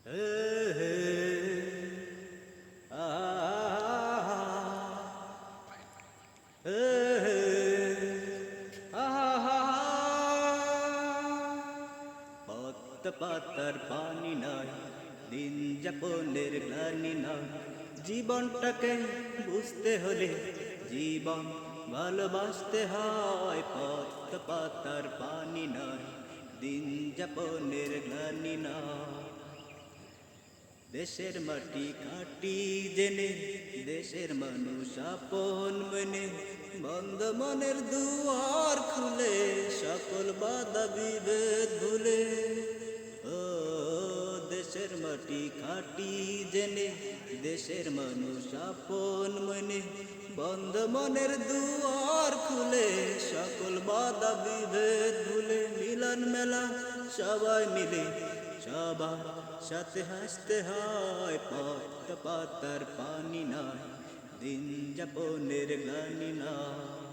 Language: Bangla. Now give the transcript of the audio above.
হে হে আ হে হে আহা পদ্ম পাতার পানি নাই, দিন যাপনের গ্লানি নাই। জীবনটাকে বুঝতে হলে জীবন ভালোবাসতে হয়। পদ্ম পাতার পানি নাই, দিন যাপনের গ্লানি নাই। দেশের মাটি কাটি জেনে, দেশের মানুষ আপন মনে, বন্ধ মনের দুয়ার খুলে, সকল বাধা বিভেদ ভুলে। ও দেশের মাটি কাটি জেনে, দেশের মানুষ আপন মনে, বন্ধ মনের দুয়ার খুলে, সকল বাধা বিভেদ ভুলে। মিলন মেলা সবাই মিলে, সবার সাথে হাসতে হয়। পদ্ম পাতার পানি নাই, দিন যাপনের গ্লানি নাই।